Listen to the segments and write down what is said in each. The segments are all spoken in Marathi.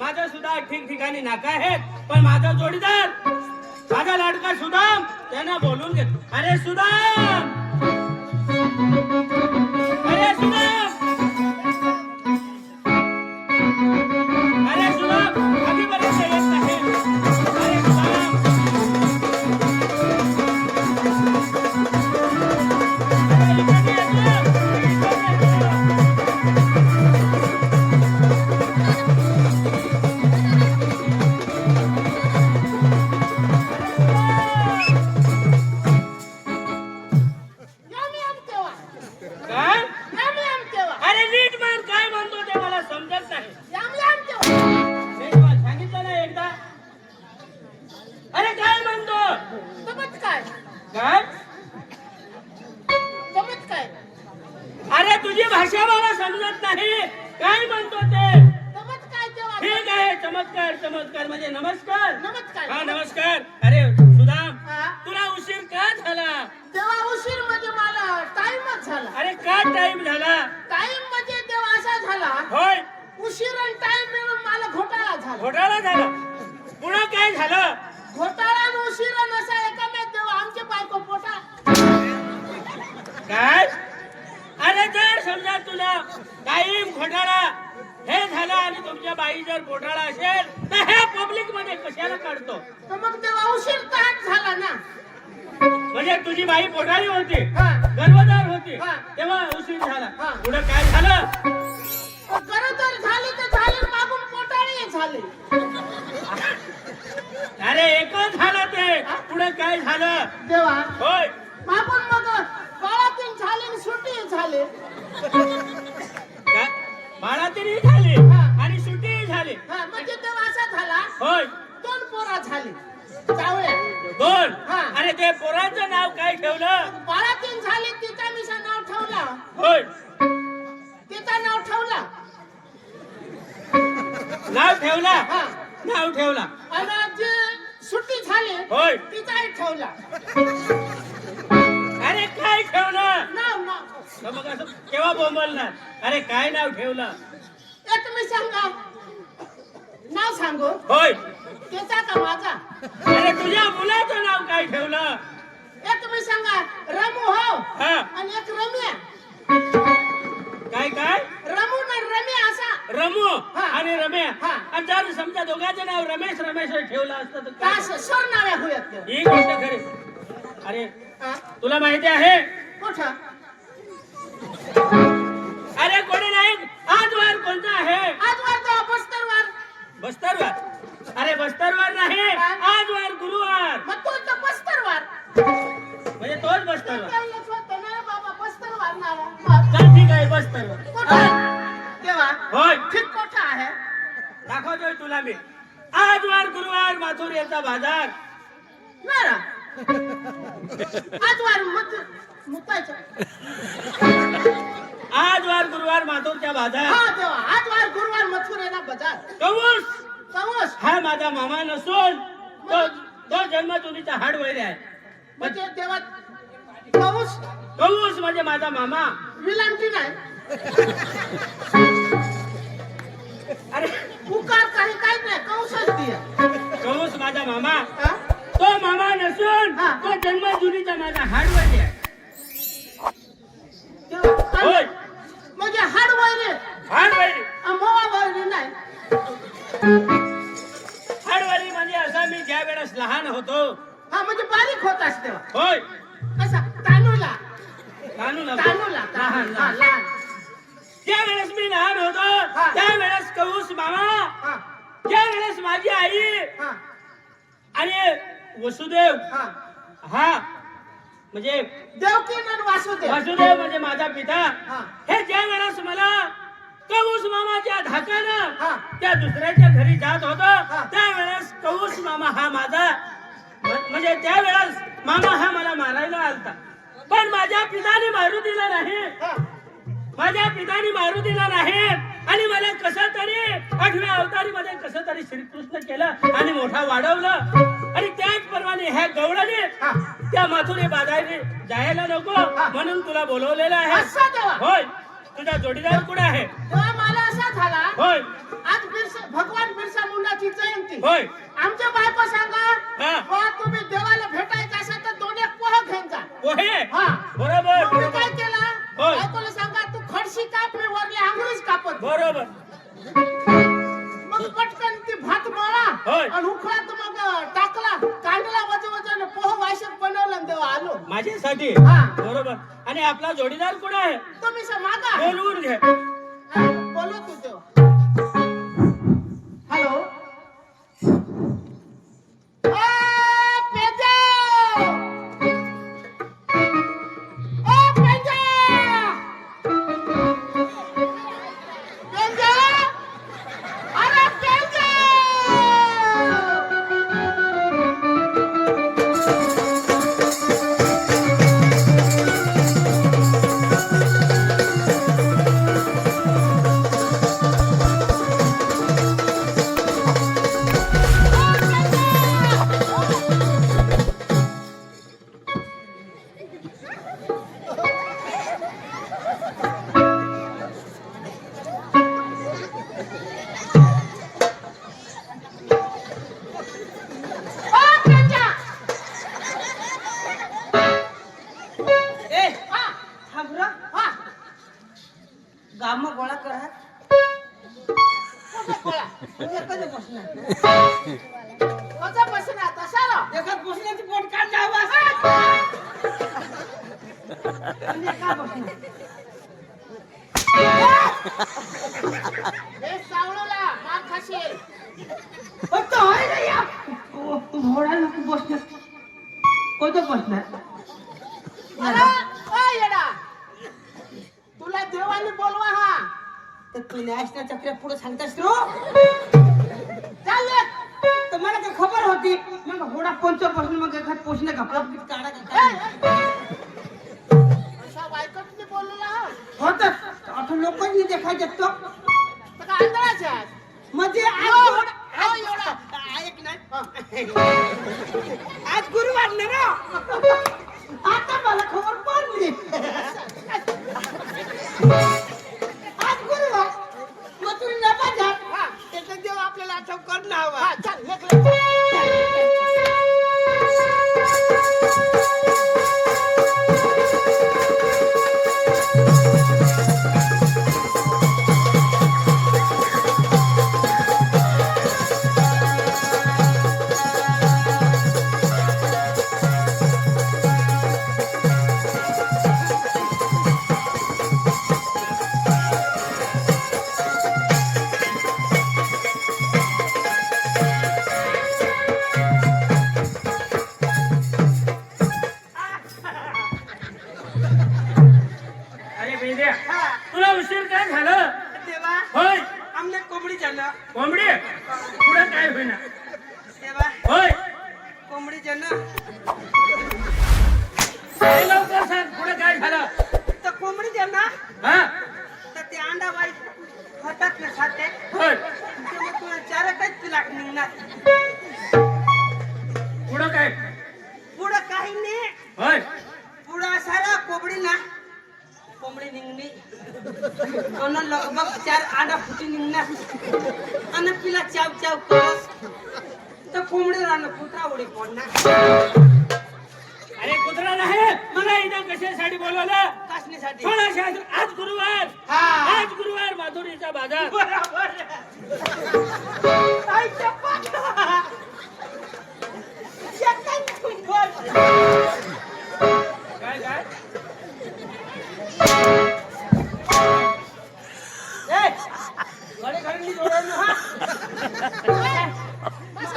माझं सुद्धा ठिकठिकाणी नाका आहेत, पण माझा जोडीदार माझा लाडका सुदाम त्यांना बोलून घेत. अरे सुदाम, अरे सुदाम, अरे सुदाम कधीपर्यंत येत नाही. अरे सुदाम, अरे इकडे येतो. अरे तुझी भाषा मला समजत नाही. काय म्हणतो ते? ठीक आहे, चमत्कार. चमत्कार म्हणजे नमस्कार. हा नमस्कार. अरे सुदाम, तुला उशीर का झाला? तेव्हा उशीर म्हणजे मला टाइमच झाला. अरे का टाइम झाला? टाइम म्हणजे तेव्हा असा झाला. होय, उशीर आणि टाइम मिळून मला घोटाळा झाला. घोटाळा झाला. पुन्हा काय झालं? घोटाळा आणि उशीर नसा एकमेक तेव्हा आमचे बायको पोटा. काय? अरे जर समजा तुला टाइम घोटाळा हे झालं आणि तुमच्या बाई जर घोटाळा असेल तर हे पब्लिक मध्ये कशाला काढतो? तर मग तेव्हा उशीर ताट झाला ना. म्हणजे तुझी बाई पोटाळी होती, हा. गर्भधार होती, हा. तेव्हा उशीर झाला. हा. पुढे काय झालं? गरोदर झाली तर झाली, मागून पोटाळी झाली. अरे एकच झालं ते. पुढे काय झालं? तेव्हा होय, मागून मग बाळातीन झाली आणि सुट्टी झाली. बाळातीनही झाली हा. आणि सुट्टीही झाली. हा, म्हणजे तेव्हा असा झाला. होय, 2 पोरा झाली जावया. 2. हा. अरे ते पोराचं नाव काय ठेवलं? बाळातीन झाली तिचा मिशा नाव ठेवला. होय, तिचा नाव ठेवला. नाव ठेवला. हा. नाव ठेवला. आणि जी सुट्टी झाली होय. तिचाही ठेवला. अरे काय ठेवलं? नाव नाव तर मग असं केव्हा बोंबलणार? अरे काय नाव ठेवलं? एक मी सांगा, नाव सांगू. होय, त्याचा का माझा? अरे तुझ्या मुलाचं नाव काय ठेवलं? एक मी सांगा, रमू हो हा. आणि एक रम्या. काय काय? रमू ना रम्या असा. रमू हा. आणि रम्या. हा. आणि जर समजा दोघांचं नाव रमेश रमेश ठेवलं असतं तर का काय? सर नाव्या होयात ते. ही गोष्ट खरी. अरे हा? तुला माहिती आहे? कुठं? अरे कोणी नाही. आज वार कोणता आहे? आजवार तो बस्तरवार. बस्तरवार. अरे बस्तरवार नाही, आज वार गुरुवार. मग तो तर बस्तरवार. म्हणजे तोच बस्तरवार. त्यालाच होतं ना बाबा बस्तरवार नावा. चल ठीक आहे, बस्तरवार. कुठं? तेव्हा होय, ठीक कुठं आहे? दाखवतोय तुला मी. आज वार गुरुवार, माथुरेचा बाजार. बरं. आजवार मुतायचं. आज वार गुरुवार, माथुरच्या बाजार. हा तेव्हा आजवार गुरुवार मथुरेला बाजार. कौस कवच हा माझा मामा नसून तो तो जन्मचुरीचा हाड वैर आहे. म्हणजे तेव्हा कवच कौस म्हणजे माझा मामा. विलांटी नाही. अरे उकार काही काहीच नाही, कवचच दिया. कौस माझा मामा. हा? तो मामा नसून हा. तो जन्मचुरीचा माझा हाड वैर आहे. तेव्हा होय, म्हणजे हाड वैरे हाड वैर. मोवा वैरे नाही. हाडवारी म्हणजे असा मी ज्या वेळेस लहान होतो. हा म्हणजे बारीक होतास तेव्हा. होय, कसा? तानूला. तानूला. तानूला. लहान हा, लहान. लहान. ज्या वेळेस मी लहान होतो हा. त्यावेळेस कौस मामा, हा, ज्या वेळेस माझी आई हा, आणि वसुदेव हा. हा म्हणजे देवकी आणि वासुदेव. वासुदेव म्हणजे माझा पिता, हा. हे ज्या वेळेस मला कौस मामाच्या धाकानं हा. त्या दुसऱ्याच्या घरी जात होतो हा. त्यावेळेस कौस मामा हा माझा म्हणजे त्यावेळेस मामा हा मला मारायला आलता. पण माझ्या पिताने मारू दिला नाही. हा. माझ्या पिताने मारू दिला नाही आणि मला कसं तरी 8व्या अवतारीमध्ये कसं तरी श्रीकृष्ण केलं आणि मोठा वाढवलं. आणि त्याचप्रमाणे ह्या गवळाने हा. त्या मथुरे बाजारी जायला नको म्हणून तुला बोलवलेलं आहे. असं तेव्हा. होय, तुझा जोडीदार कुठे आहे? तेव्हा मला असा झाला. होय, आज भगवान बिरसा होय आमच्या बायको सांगा हा. बा तुम्ही देवाला भेटायचं असेल तर 2 एक पोह घेऊन जा. पोहे हा बरोबर मग मी काय बरोबर केलं होय. बायकोला सांगा तू खडशी काप मी वरली आंघोळीच कापत. बरोबर मग पटकन ती भात मळा होय. आणि उखळात मग टाकला कांडला वजन पोह वाशक बनवलं आणि देवा आलो. माझ्यासाठी हा. बरोबर आणि आपला जोडीदार कुठे आहे तुम्ही मागा बोलवून घे बोलू तू तो. हॅलो गाम गोळा करा कसा बसणार तसा एखाद बसण्याची पोट काढ जावा हे सावळला मार खाशील. फक्त होय रे या घोडा नको बसणार कोणतं बसणार अरे ओ येडा तुला देवाने बोलवा हा तर तू नॅशनल चक्र पुढे सांगतास रो चाल तर मला काय खबर होती मग घोडा कोणतं बसून मग एखाद पोषण कापला काढा का अशा बायकोतनी बोलला हा होत आता लोकांनी देखायचे तो तर काय अंधळाचे आहे म्हणजे हो एवढा ऐक नाही आज गुरुवार ना रो आता मला खबर पडली आज गुरुवार मग तुम्ही नका जा त्याचा देव आपल्याला आठव करणं हवा हा चल लेक अरे बेद्या तुला उशीर काय झालं देवा होय आमने कोंबडी झालं कोंबडी पुढे काय होईना देवा होय कोंबडी झालं हे लवकर सांग पुढे काय झालं तर कोंबडी झालं हा तर ते अंडा बाई खातात ना खाते होय तेव्हा तुला चारकच तुला निघणार पुढं काय पुढं काही नाही होय पुढं सारा कोंबडी ना कोंबडी निघणी कोणा लगभग 4 अंडा फुटी निघणार आणि पिला चाव चाव करस तर कोंबडी राहणं कुत्रा उडी पडणार अरे कुत्रा नाही मला इथं कशासाठी बोलवलं कासणीसाठी कोणासाठी आज गुरुवार हा. आज गुरुवार माधुरीचा बाजार बरोबर आईच्या पाठवा. शेतात कुंभर. काय काय ए, घडी घडी जोडून हा.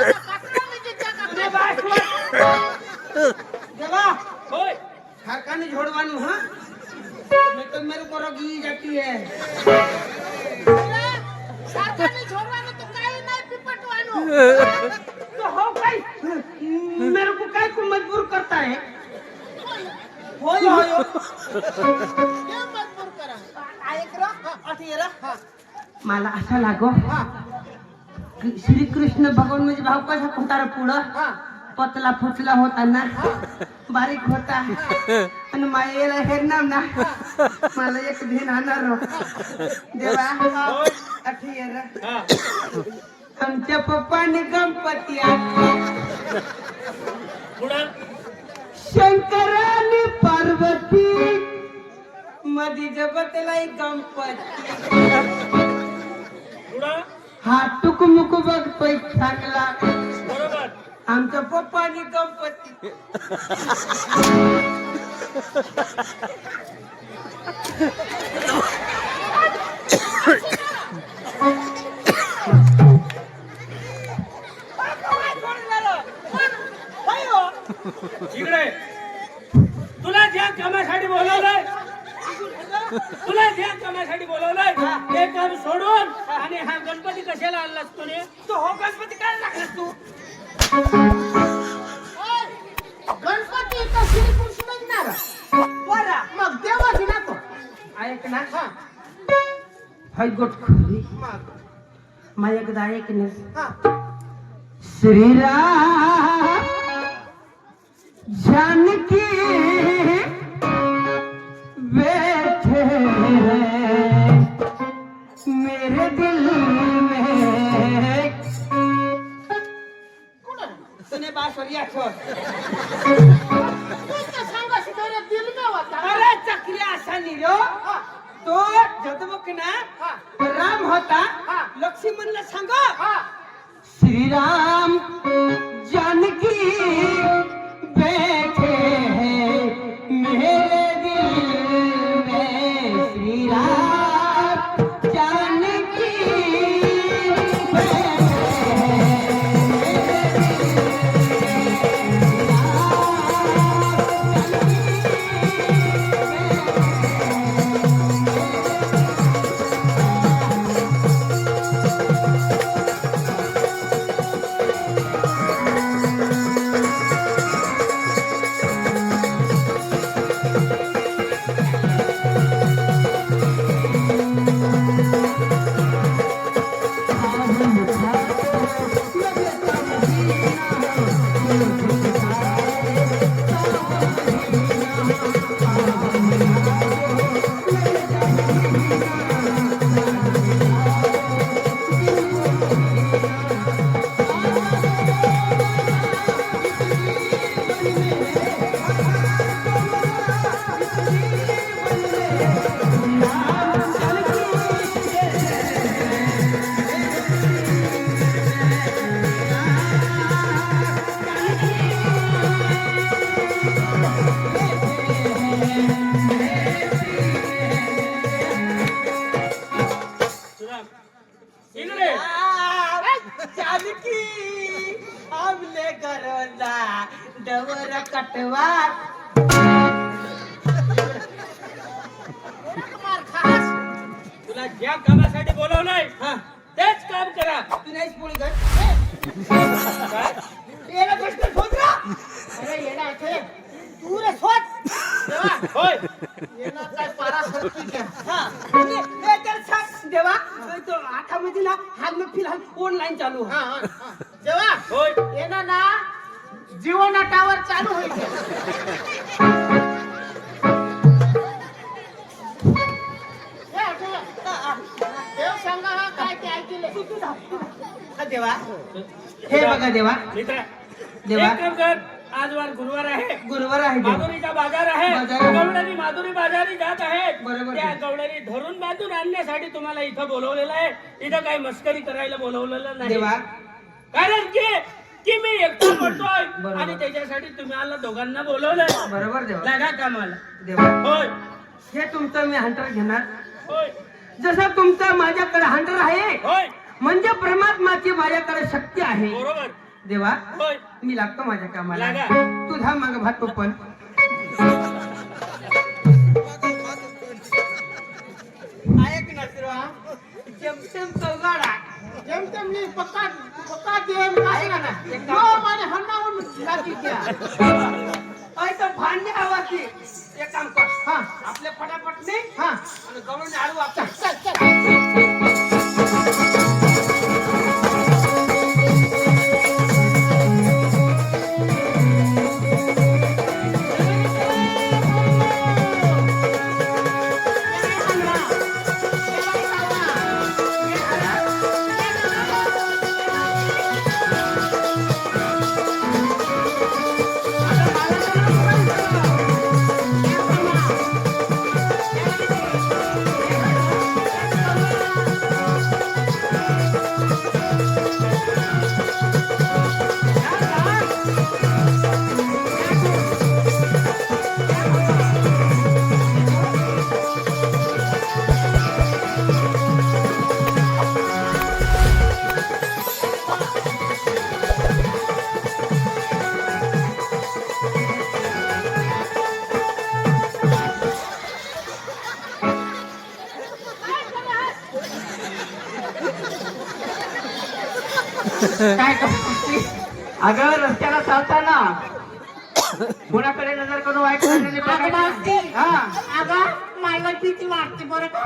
तुझे बास वर. देवा, होय खारकाने झोडवानू हा नहीं तो मेरे को रोगी जाती है सारखाने झोरवानं तर काही नाही पिपटवानो. तो हो काय मेरे को काय को मजबूर करता है होय होय ये मजबूर करा. ऐक रा. अठी रा मला असा लागो श्री कृष्ण भगवान म्हणजे भाव कसा होता रे पुढं हा. पतला फुटला होता ना बारीक होता आणि मायेला हेरणार ना मला एक दिन आणणार देवा अठी रा हा आमच्या पप्पाने गणपती आणला. पुढं शंकराने पार्वती मधी जगतलाई गणपती. पुढं हा टुकमुक बघतोय चांगला. बरोबर. आमच्या पप्पाने गणपती. इकडे तुला ज्या कामासाठी बोलवलंय ते काम सोडून आणि हा गणपती कशाला आणलास तुने? तो हो गणपती काय लागलास तू? गणपती तर श्रीकृष्ण निघणार. बरा मग देवाची ना तो. ऐक ना. हा हाय गोट खरी मग माझ्याकडे ऐक ना. हा श्रीराम जानकी बैठे हैं मेरे दिल में. कुठं तूने बासुरी आठवत. तुझं सांगाशी तरी दिल में होता. अरे चक्री असा निरो. हा तो जदबक ना हा राम होता. हा. लक्ष्मणला सांग हा श्रीराम जानकी बैठे हैं मेरे दिल में. श्रीराम जानकी बैठे सुदाम, इकडे जानकी हमले गरजा डवर कटवा. मार खास. तुला ज्या कामासाठी बोलवलंय हा तेच काम करा. तू नाहीच पोळी घर. काय? याला गोष्ट खोदरा. अरे येडा इथे तू रे स्वत देवा होय येणार काय पारा सरकी घ्या. हा हे तर सांग देवा. तो आठामध्ये ना हाल में फिलहाल ऑनलाईन चालू आहे. हा हा हा. देवा होय येणार ना जिओ ना टावर चालू होईल. हे आठवलं. देव सांगा हा काय ते ऐकले. हा देवा. हे बघा देवा. मित्रा देवा. एक काम कर. आज वार गुरुवार आहे. गुरुवार आहे देवा. माधुरीचा बाजार आहे. बाजार आहे. गवळणी माधुरी बाजारी जात आहेत. बरोबर. त्या गवळणी धरून बांधून आणण्यासाठी तुम्हाला इथं बोलवलेलं आहे. इथं काही मस्करी करायला बोलवलेलं नाही. देवा कारण की मी एकटा पडतोय बरोबर. आणि त्याच्यासाठी तुम्हाला दोघांना बोलवलंय. बरोबर देवा. लागा कामाला. देवा होय हे तुमचं मी हंटर घेणार. होय जसं तुमचं माझ्याकडे हंटर आहे होय म्हणजे परमात्माची माझ्याकडे शक्ती आहे. बरोबर देवा होय मी लागतो माझ्या कामाला. लागा. तुझा माग भातो पण ऐक ना सर्वा. जमसम चौगाडा. जेमतेम नी पक्का पक्का देम काय ना यो माने हन्नावून लागी घ्या. ऐक भांडे आवाजी. एक काम कर. हा आपल्या फटाफट नाही हा आणि गवळण आडू आपण. चल चल. काय करते? अगं रस्त्याला चालताना कोणाकडे नजर करून वाईट नजरेने अगं मावशी, बघायचं. हा अगं मला भीती वाटते बरं का.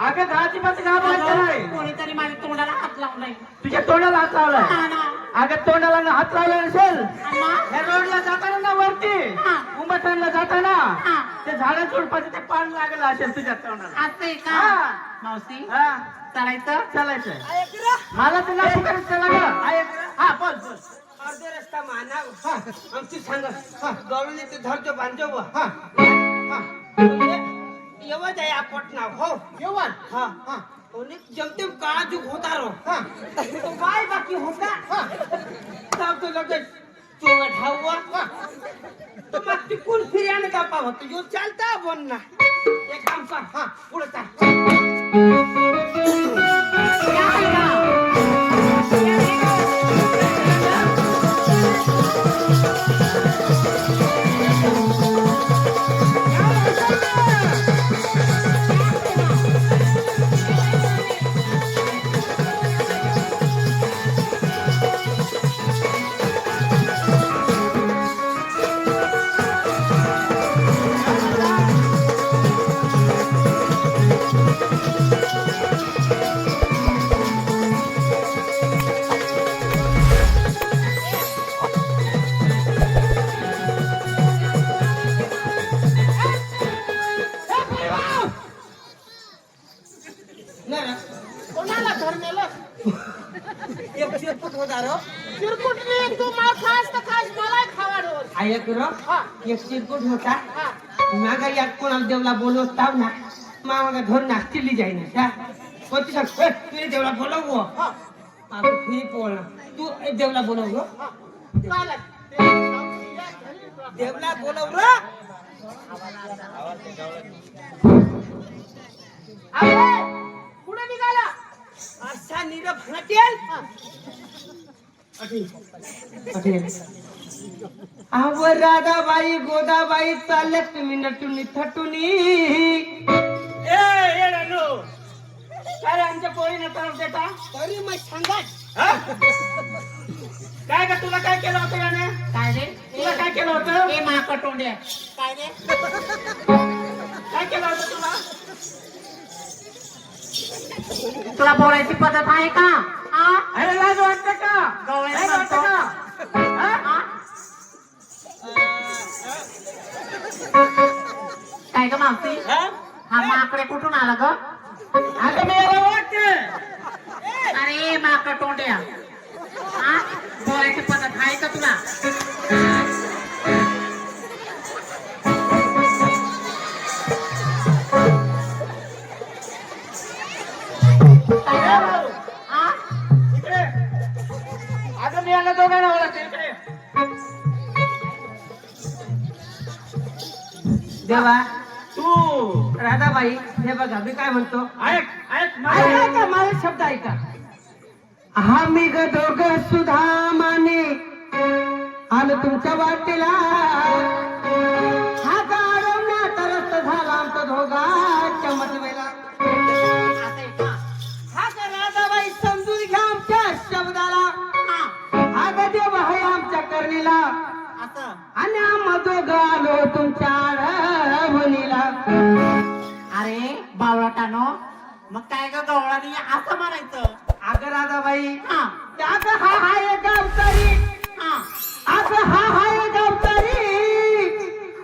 अगं घाची बस घाबायचं अगं, नाही. कोणीतरी माझ्या तोंडाला हात लावलाय. तुझ्या तोंडाला हात लावलाय. हा ना. अगं तोंडाला हात लावला नसेल. अम्मा, या रोडला जाताना ना वरती हा. उमठाणला जाताना हा. ते झाडं झुडपाचं ते पान लागलं असेल तुझ्या तोंडाला. असं आहे का हा. मावशी? हा चालायचं? चालायचं. मला तुला फुकट चला ग. हा बोल बोल. अर्धे रस्ता मानाव आमची सांग गवळणी ते धरतो बांधतो हा. येवत आहे आपण नाव हो जेवण? हा हा. कोणी जमते काळा जुग होता रो हा. तो काय बाकी होता हा. तो लगेच चोवट हवा हा. तो मग तिकून फिर्याने का पावत यो चालता बोल ना एक काम कर हा. पुढे चाल या आहे का? नाही कोणाला घर नेलं? एक चिरपुट होता रो चिरकुटली तू मला खास तर खास मलाही खावा रोज. ऐक रो हा. एक चिरपुट होता हा. मागा यात कोणाला देवला बोलवताव ना मागा धरून नाचली जाई ना कोणती सांग तू देवला बोलव हा. फ्री पोळ तू देवला बोलव रो हा. चालेल. देवला बोलव रो अरे, कुठे निघाला? असा नीरव हटेल हा. आव राधाबाई गोदाबाई चालले तुम्ही नटुनी थटुनी ए येडो अरे आमच्या पोळी नका देता. तरी मग सांगा हा? काय का तुला काय केलं होतं याने? काय रे? तुला काय केलं होतं? ए माकटोंड्या. काय रे? काय केलं होतं तुला? तुला बोलायची पद्धत आहे का? हा? अरे लाज वाटतं का? गवळ्या लाज वाटतं म्हणतो. का? हा? हा? काय ग मावशी? हा? हा माकडे कुठून आला ग? अगं मी याला ओळखते. अरे माकटोंड्या. हा? बोलायची पद्धत आहे का तुला? काय ए ग? भाऊ, हा? इकडे. अगं मी याला दोघांना ओळखते. इकडे. देवा तू राधाबाई हे बघा मी काय म्हणतो ऐक ऐक ऐका माझा शब्द ऐका आम्ही ग दोघ सुधामाने आलो तुमच्या वाटेला हा गाडवण्यात रस्त झाला आमचा दोघांच्या मतवेला असं आहे का? हा का राधाबाई समजून घ्या आमच्या शब्दाला हा. हा ग देव आहे आमच्या करणीला असं. आणि आम्हा दोघं आलो तुमच्या आडवणीला अरे बावळाटानो, मग काय ग गवळानी असं म्हणायचं? अगं राधाबाई हा. अगं हा हाय गावतारी हा. अगं हा हाय गावतारी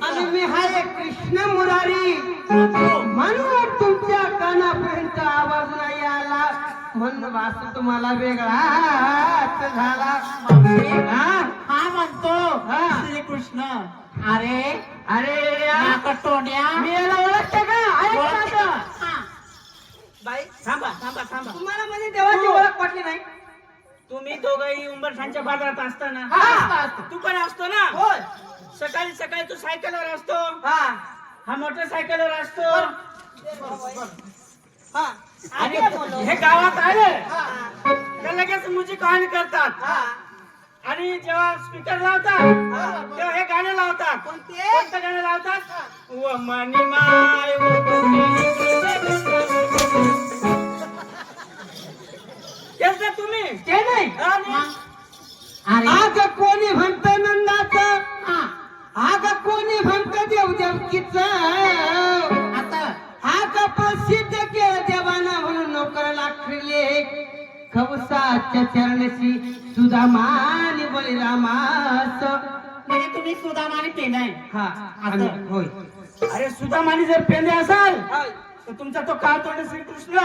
आणि मी हाय कृष्ण मुरारी म्हणून तुमच्या कानापर्यंत आवाज नाही आला म्हणून वास तुम्हाला वेगळाच झाला हा? हा म्हणतो हा. श्रीकृष्ण. अरे अरे माकटोंड्या. मी याला ओळखते का ऐक माझं. हा. बाई थांबा थांबा थांबा. तुम्हाला म्हणजे देवाची ओळख पटली नाही तुम्ही दोघंही उंबरठाणच्या बाजारात असताना हा. तू पण असतो ना. होय सकाळी सकाळी तू सायकलवर असतो, हा हा मोटरसायकलवर असतो. हा आणि हे गावात आले हा तर लगेच म्युझिक ऑन करतात हा आणि जेव्हा स्पीकर लावतात तेव्हा हे गाणं लावतात. कोणते? कोणतं गाणं लावतात? व मनी माय व तेच ना तुम्ही. ते नाही आणि अरे आग कोणी म्हणत नंदाचं, हा, आग कोणी म्हणत देव देवकीच, आता आग प्रसिद्ध केलं देवाना म्हणून नोकर लागले खवसाच्या चरणशी सुदामानी बळीरामास. म्हणजे तुम्ही सुदाम आणि पेंडा आहे. हा असं. होय. अरे सुदामानी जर पेंदे असाल होय. तर तुमचा तो काळ तोंड श्रीकृष्ण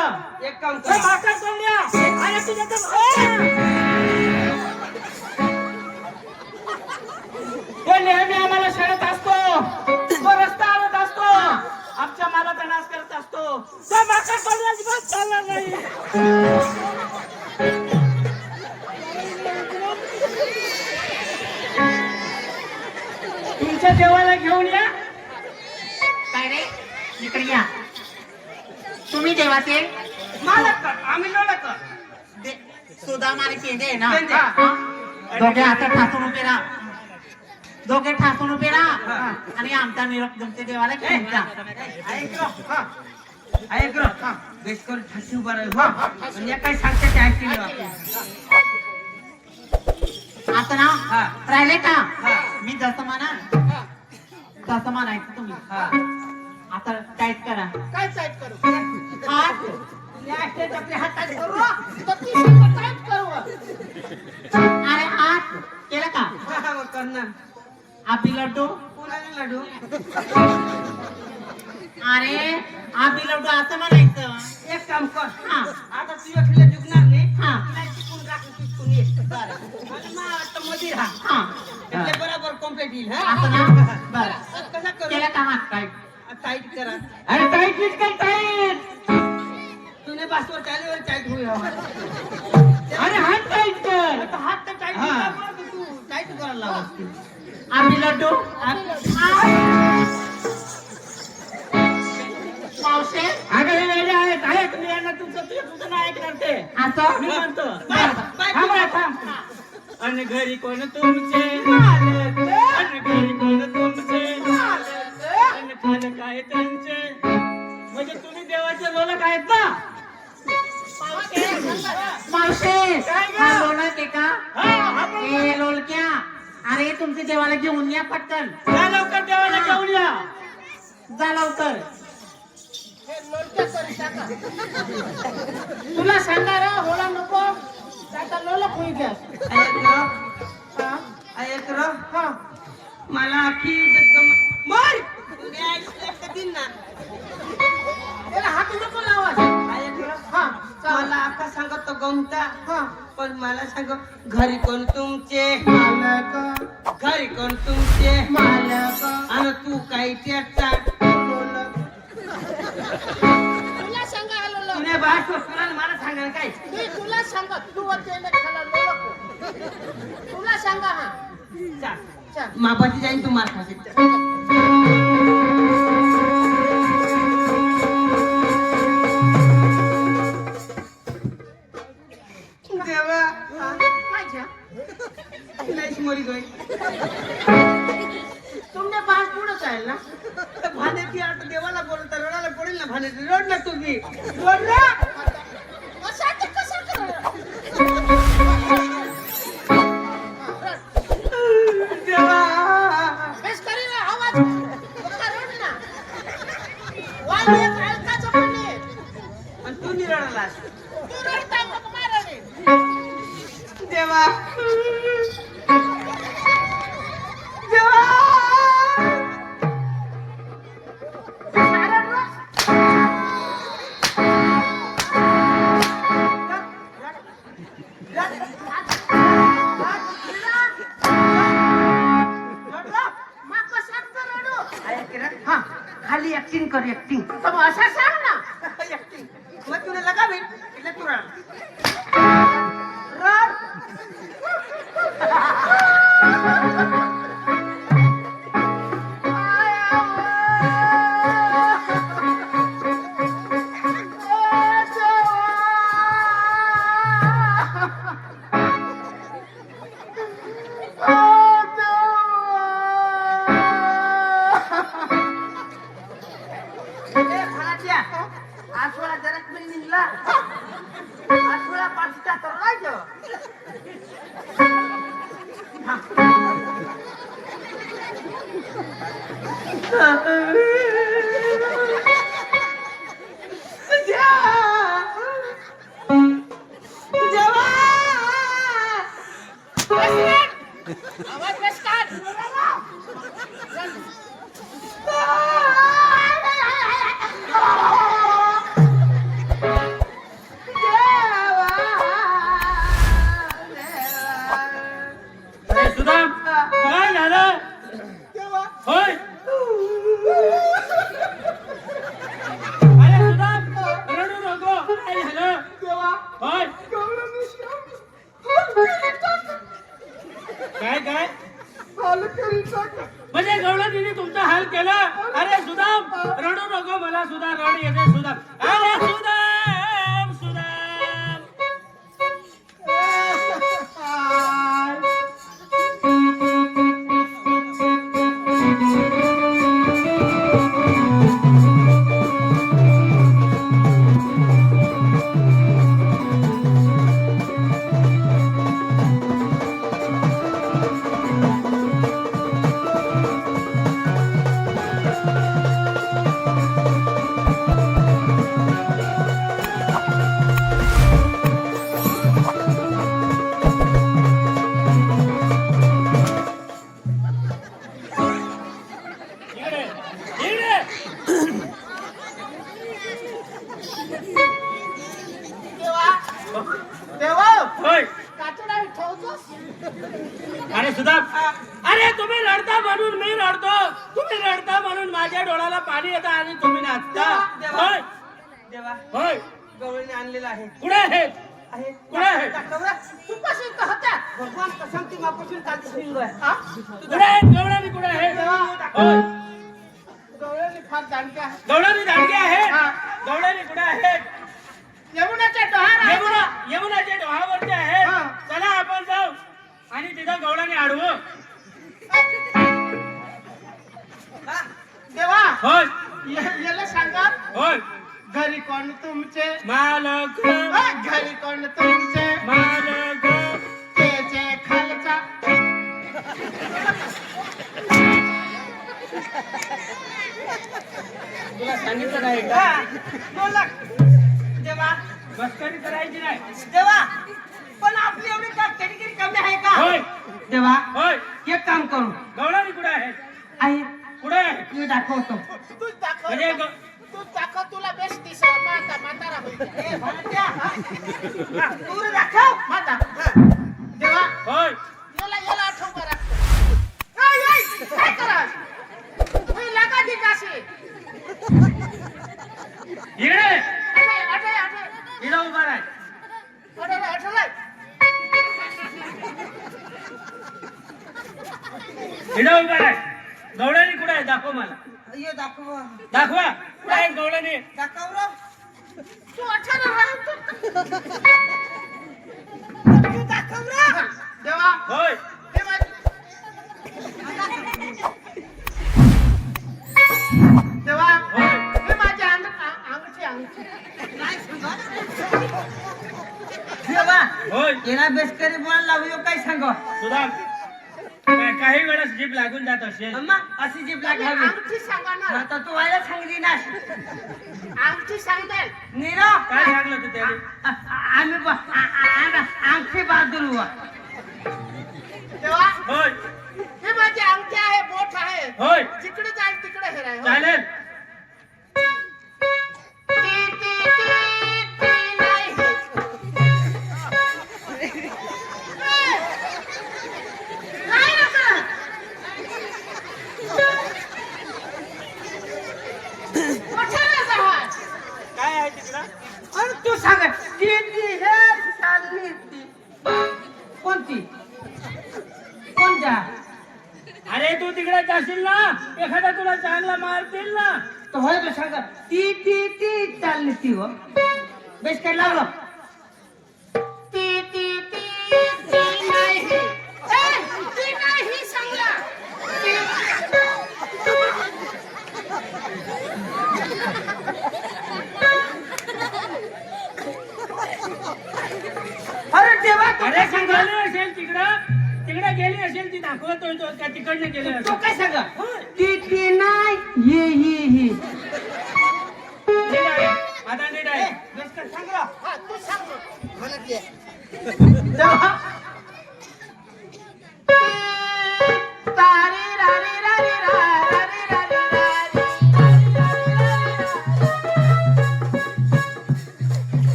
एक काम ए, करा, भाकर तोंड्या. अरे तुझ्या तो नेहमी आम्हाला शाळेत असतो, तो रस्ता आणत असतो, आमच्या मालाचा नाश करत असतो. तो भाकर तोंड्या अजिबात चालणार नाही. तुमच्या देवाला घेऊन या. काय रे इकडे या. तुम्ही देवाचे मालक कर, आम्ही लोलक कर. सुदाम आणि पेंडे आहे ना. पेंडे. हा. दोघे हातात ठासून उभे राहा. दोघे ठासून उभे राहा हा. आणि आमचा निरोप तुमच्या देवाला घेऊन जा. ऐक रो, हा. ऐक रो, हा. बेस करून ठाशी उभा राहील, हा. आणि या काय सांगते ते ऐकतील आपण. आता ना हा. राहिले का हा. मी जसं म्हणा तसं म्हणायचं तुम्ही. हा. आता टाईट करा. काय टाईट करू? हात या अष्टेच आपले हात टाईट करू रो. तर ती सगळं टाईट करू. अरे हात केलं का? हा, हा, मग कर ना. आपली लड्डू. कोणाला लाडू? अरे आपली लड्डू असं म्हणायचं. एक काम कर, हा. आता तू एकटीला झुकणार नाही. हा. तुला चिकून राखून चिकून ये. बरं. आणि मला वाटतं मध्ये राहा. हा એટલે બરાબર કમ્પ્લીટ હિલ હા असं ना बरं कसा करू केलं का हात टाईट? टाइट करा अरे टाईट वीट काय टाईट. तूने पासवर चाले वर टाइट हुई अरे हात टाईट कर. तो हाथ तो टाइट हाँ. कर तो तू टाइट करायला लावस आपली लड्डू. मावशे अगं हे वेळे आहेत. ऐक मी यांना तुझं नाही ऐकणार ते. असं मी म्हणतो बाय, बाय. थांब रे, थांब. आणि घरी कोण तुमचे मालक, आणि घरी कोण तुमचे मालक, आणि खालं काय त्यांचे. म्हणजे तुम्ही देवाचे लोलक आहेत ना. मावशे काय गं? हा लोलक आहे का? हा, हा बोल. ए लोलक्या अरे तुमच्या देवाला घेऊन या पटकन. जा लवकर देवाला घेऊन या. जा लवकर. तुला सांगा रे होला नको आता लोलक होई गया ऐक रो हा मला आखी मार तूने ऐकलं दिन ना त्याला हात नको लावा. ऐक रो हा मला आका सांगत तो गमता हा पण मला सांग घरी कोण तुमचे मालक घरी कोण तुमचे मालक आणि तू काय त्याचा तुला सांगा आलो तुने बास तुला मला सांगा काय मी तुला सांगा तू वरच्या खाला लोलक तुला सांगा हा चल मापाची जाईन तू मार खाशील देवा काय छा लईच मरी गई तुमने पास पुढे जाईल ना. भानेती आता देवाला बोलता रडायला पडेल ना भानेती रड ना तुम्ही रड ना कसा ते कसा देवा बेस करी ना आवाज बघा रड ना. वाले कालकाचं पाणी आणि तू निरडालास तू रडता मग मारणे. देवा देवा हा खाली ऍक्टिंग कर ऍक्टिंग तर मग असं सांग ना. ऍक्टिंग मग तुला लगावे એટલે તું રડ आवाज बस काढ. अरे सुदाम काय झालं होय अरे सुदाम रडू नको काय झालं होय काय काय म्हणजे गवळणीने तुमचा हाल केला. अरे सुदाम रडू नको मला सुद्धा रड येते सुदाम. अरे सुदाम सुदाम इकडे इकडे देवा होय कातडा ठेवतोस. अरे सुदाम अरे तुम्ही रडता म्हणून मी रडतो. तुम्ही रडता म्हणून माझ्या डोळ्याला पाणी येतं आणि तुम्ही नाचता. होय देवा होय गवळीने आणलेला आहे. कुठे आहे आहे कुठे आहे दाखवलं? तू कशी कहता भगवान कसम ती मापासून कालचं शिंग आहे. हा कुठे आहे गवळणी कुठे आहे होय गवळणी फार जाणत्या आहे. गवळणी दांडगे आहे हा. गवळणी कुठे आहे यमुनाच्या डोहार आहे. यमुनाच्या डोहावरती आहे. हा. चला आपण जाऊ आणि तिथं गवळणी अडवू. हा? देवा होय याला सांगा होय घरी कोण तुमचे मालक घरी कोण तुमचे मालक त्याचे खालचा तुला सांगितलं नाही का हा. बोला. देवा मस्करी करायची नाही. देवा पण आपली एवढी कातडी कमी आहे का? होय देवा होय एक काम करू. गवळणी कुठे आहे आहे कुठे आहे मी दाखवतो. तूच दाखव म्हणजे तूच दाखव तुला बेस्ट दिसा माता म्हातारा होईल. ए, भांड्या. तू रे दाखव. माता देवा होय याला आठव करा. काय करा तुम्ही लगा दी काशी इकडे अठे इथं उभा राह. इथं उभा राह. गवळणी कुठे आहे दाखव मला. ये दाखव. दाखवा कुठे आहे गवळणी. दाखव रे. तू 18 राहतो. तू दाखव रे. देवा होय हे माझ- देवा होय हे माझ्या अंगठी देवा होय येणार बेसकरी बोलायला लावू काय सांग. सुदाम काही वेळेस जीभ लागून जात असेल. अम्मा अशी जीभ लागावी. अंगठी सांगा ना. आता तू व्हायला सांगली ना. अंगठी सांगेल. नीरो काय सांगलं तू त्याने आम्ही आंखी बाजूल हुआ. देवा होय हे माझी अंगठी आहे बोट आहे होय जिकडे जाईल तिकडे हे राहील. चालेल. ती नाही. काय नका. मोठा जहाज. काय आहे तिकडं. आणि तू सांग ती हे चालली ती कोणती कोणत्या. अरे तू तिकडे जाशील ना एखादा तुला चांगला मारतील ना. तो होय तो सांग ती चालली ती हो. बेस काय लावलं. ती नाही. ती नाही सांगला. अरे देवा अरे सांगायला असेल तिकडं गेली असेल ती दाखवतोय तो का तिकडनं गेले तो असेल काय सांगा ती नाही ही नीट आहे आता नीट आहे बेस्कर सांग रा. हा, तू सांग मग. मला ते. तेव्हा तारी रारी रारी रारी रारी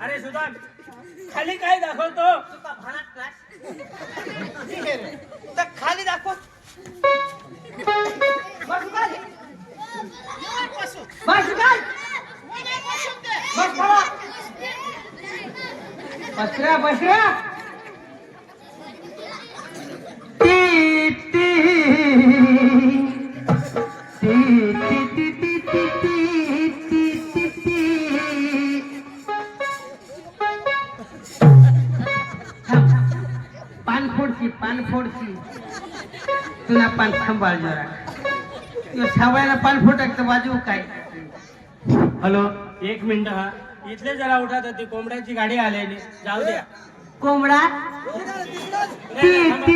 अरे सुधा खाली काय दाखवतो तुका भानात नाही तर खाली दाखव बस काय निवांत बसू. बस काय वगैरे बसून दे. बस बाबा बसऱ्या टी टी टी टी टी टी टी टी पान फोडची तुला पान सांभाळ जरा सवायला पान फोटायचं बाजू काय हॅलो एक मिनिट हा इथले जरा उठा तर ती कोंबड्याची गाडी आलेली जाऊ द्या कोंबडा नाही, नाही, थांबा.